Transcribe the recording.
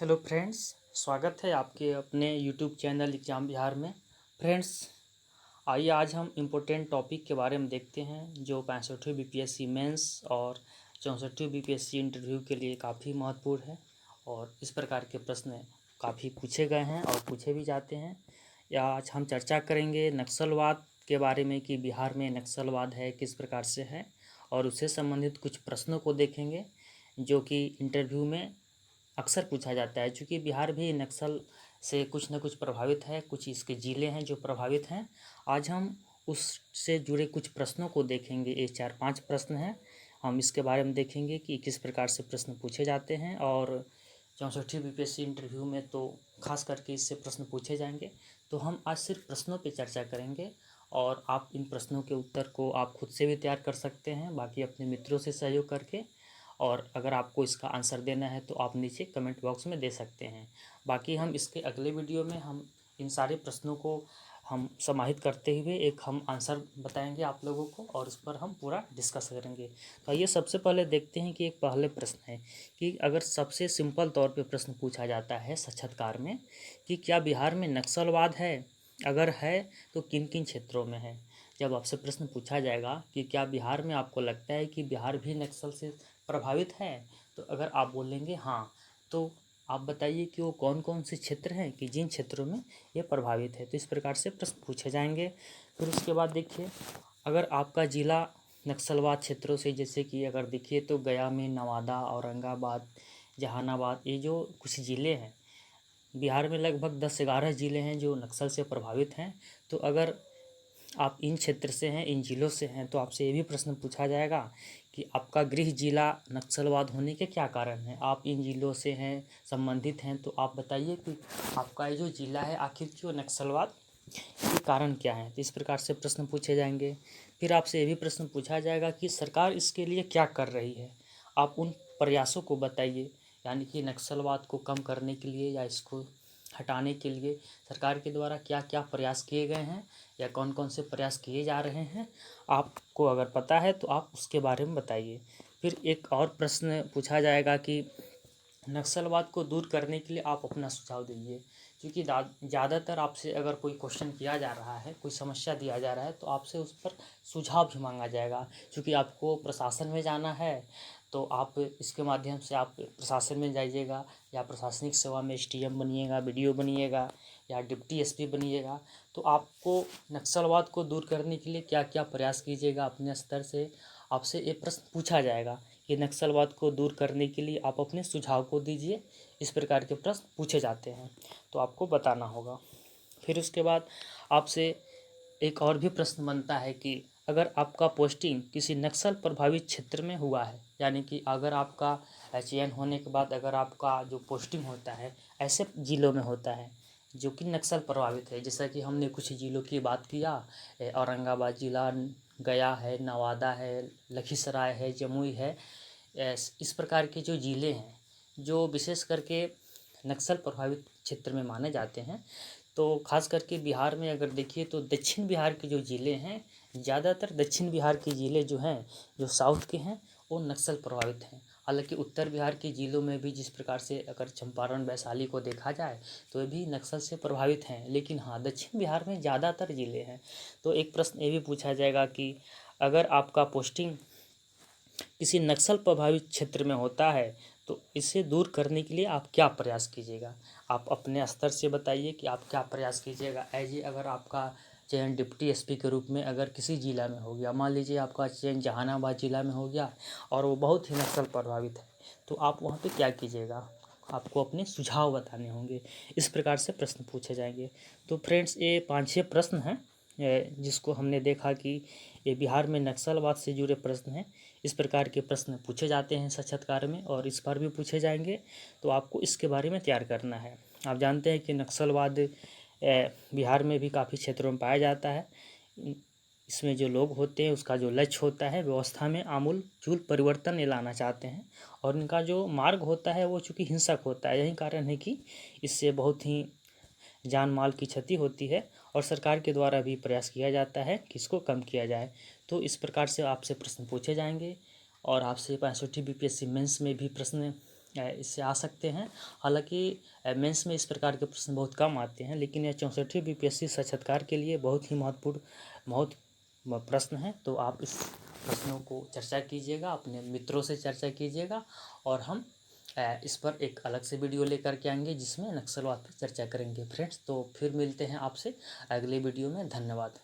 Hello friends, स्वागत है आपके अपने यूट्यूब चैनल एग्ज़ाम बिहार में। फ्रेंड्स, आइए आज हम इम्पोर्टेंट टॉपिक के बारे में देखते हैं जो 65वीं बीपीएससी मेंस और 64वीं बीपीएससी इंटरव्यू के लिए काफ़ी महत्वपूर्ण है। और इस प्रकार के प्रश्न काफ़ी पूछे गए हैं और पूछे भी जाते हैं। या आज हम चर्चा करेंगे नक्सलवाद के बारे में कि बिहार में नक्सलवाद है, किस प्रकार से है, और उससे संबंधित कुछ प्रश्नों को देखेंगे जो कि इंटरव्यू में अक्सर पूछा जाता है। चूँकि बिहार भी नक्सल से कुछ न कुछ प्रभावित है, कुछ इसके ज़िले हैं जो प्रभावित हैं। आज हम उससे जुड़े कुछ प्रश्नों को देखेंगे। ये 4-5 प्रश्न हैं। हम इसके बारे में देखेंगे कि किस प्रकार से प्रश्न पूछे जाते हैं। और 64वीं बीपीएससी इंटरव्यू में तो खास करके इससे प्रश्न पूछे जाएंगे। तो हम आज सिर्फ प्रश्नों पे चर्चा करेंगे और आप इन प्रश्नों के उत्तर को आप खुद से भी तैयार कर सकते हैं, बाकी अपने मित्रों से सहयोग करके। और अगर आपको इसका आंसर देना है तो आप नीचे कमेंट बॉक्स में दे सकते हैं। बाकी हम इसके अगले वीडियो में हम इन सारे प्रश्नों को हम समाहित करते हुए एक हम आंसर बताएंगे आप लोगों को, और उस पर हम पूरा डिस्कस करेंगे। तो आइए सबसे पहले देखते हैं कि एक पहले प्रश्न है कि अगर सबसे सिंपल तौर पे प्रश्न पूछा जाता है साक्षात्कार में कि क्या बिहार में नक्सलवाद है, अगर है तो किन किन क्षेत्रों में है। जब आपसे प्रश्न पूछा जाएगा कि क्या बिहार में आपको लगता है कि बिहार भी नक्सल से प्रभावित है, तो अगर आप बोलेंगे हाँ, तो आप बताइए कि वो कौन कौन से क्षेत्र हैं कि जिन क्षेत्रों में ये प्रभावित है। तो इस प्रकार से प्रश्न पूछे जाएंगे। फिर उसके बाद देखिए, अगर आपका ज़िला नक्सलवाद क्षेत्रों से, जैसे कि अगर देखिए तो गया में नवादा, औरंगाबाद, जहानाबाद, ये जो कुछ ज़िले हैं बिहार में, लगभग 10-11 ज़िले हैं जो नक्सल से प्रभावित हैं। तो अगर आप इन क्षेत्र से हैं, इन ज़िलों से हैं, तो आपसे ये भी प्रश्न पूछा जाएगा कि आपका गृह जिला नक्सलवाद होने के क्या कारण हैं। आप इन ज़िलों से हैं, संबंधित हैं, तो आप बताइए कि आपका ये जो ज़िला है आखिर क्यों नक्सलवाद के कारण क्या है। तो इस प्रकार से प्रश्न पूछे जाएंगे। फिर आपसे ये भी प्रश्न पूछा जाएगा कि सरकार इसके लिए क्या कर रही है, आप उन प्रयासों को बताइए। यानी कि नक्सलवाद को कम करने के लिए या इसको हटाने के लिए सरकार के द्वारा क्या क्या प्रयास किए गए हैं या कौन कौन से प्रयास किए जा रहे हैं, आपको अगर पता है तो आप उसके बारे में बताइए। फिर एक और प्रश्न पूछा जाएगा कि नक्सलवाद को दूर करने के लिए आप अपना सुझाव दीजिए। क्योंकि ज़्यादातर आपसे अगर कोई क्वेश्चन किया जा रहा है, कोई समस्या दिया जा रहा है, तो आपसे उस पर सुझाव भी मांगा जाएगा। क्योंकि आपको प्रशासन में जाना है, तो आप इसके माध्यम से आप प्रशासन में जाइएगा, या प्रशासनिक सेवा में एसडीएम बनिएगा, बीडीओ बनिएगा, या डिप्टी एसपी बनिएगा। तो आपको नक्सलवाद को दूर करने के लिए क्या क्या प्रयास कीजिएगा अपने स्तर से, आपसे ये प्रश्न पूछा जाएगा कि नक्सलवाद को दूर करने के लिए आप अपने सुझाव को दीजिए। इस प्रकार के प्रश्न पूछे जाते हैं, तो आपको बताना होगा। फिर उसके बाद आपसे एक और भी प्रश्न बनता है कि अगर आपका पोस्टिंग किसी नक्सल प्रभावित क्षेत्र में हुआ है, यानी कि अगर आपका चयन होने के बाद अगर आपका जो पोस्टिंग होता है ऐसे ज़िलों में होता है जो कि नक्सल प्रभावित है, जैसा कि हमने कुछ ज़िलों की बात किया, औरंगाबाद ज़िला, गया है, नवादा है, लखीसराय है, जमुई है। इस प्रकार के जो ज़िले हैं जो विशेष करके नक्सल प्रभावित क्षेत्र में माने जाते हैं, तो खास करके बिहार में अगर देखिए तो दक्षिण बिहार के जो ज़िले हैं, ज़्यादातर दक्षिण बिहार के ज़िले जो हैं, जो साउथ के हैं, वो नक्सल प्रभावित हैं। हालांकि उत्तर बिहार के ज़िलों में भी जिस प्रकार से अगर चंपारण, वैशाली को देखा जाए तो ये भी नक्सल से प्रभावित हैं, लेकिन हाँ, दक्षिण बिहार में ज़्यादातर ज़िले हैं। तो एक प्रश्न ये भी पूछा जाएगा कि अगर आपका पोस्टिंग किसी नक्सल प्रभावित क्षेत्र में होता है तो इसे दूर करने के लिए आप क्या प्रयास कीजिएगा। आप अपने स्तर से बताइए कि आप क्या प्रयास कीजिएगा। ऐसे अगर आपका चयन डिप्टी एसपी के रूप में अगर किसी ज़िला में हो गया, मान लीजिए आपका चयन जहानाबाद ज़िला में हो गया और वो बहुत ही नक्सल प्रभावित है, तो आप वहाँ पे क्या कीजिएगा, आपको अपने सुझाव बताने होंगे। इस प्रकार से प्रश्न पूछे जाएंगे। तो फ्रेंड्स, ये 5-6 प्रश्न हैं जिसको हमने देखा कि ये बिहार में नक्सलवाद से जुड़े प्रश्न हैं। इस प्रकार के प्रश्न पूछे जाते हैं साक्षात्कार में, और इस बार भी पूछे जाएंगे। तो आपको इसके बारे में तैयार करना है। आप जानते हैं कि नक्सलवाद बिहार में भी काफ़ी क्षेत्रों में पाया जाता है। इसमें जो लोग होते हैं उसका जो लक्ष्य होता है व्यवस्था में आमूल चूल परिवर्तन ये लाना चाहते हैं, और इनका जो मार्ग होता है वो चूँकि हिंसक होता है। यही कारण है कि इससे बहुत ही जान माल की क्षति होती है, और सरकार के द्वारा भी प्रयास किया जाता है कि इसको कम किया जाए। तो इस प्रकार से आपसे प्रश्न पूछे जाएंगे, और आपसे 65वीं बीपीएससी मेंस में भी प्रश्न इससे आ सकते हैं। हालांकि मेंस में इस प्रकार के प्रश्न बहुत कम आते हैं, लेकिन यह 64वीं बीपीएससी साक्षात्कार के लिए बहुत ही महत्वपूर्ण प्रश्न है। तो आप इस प्रश्नों को चर्चा कीजिएगा, अपने मित्रों से चर्चा कीजिएगा, और हम इस पर एक अलग से वीडियो लेकर के आएंगे जिसमें नक्सलवाद पर चर्चा करेंगे फ्रेंड्स। तो फिर मिलते हैं आपसे अगले वीडियो में। धन्यवाद।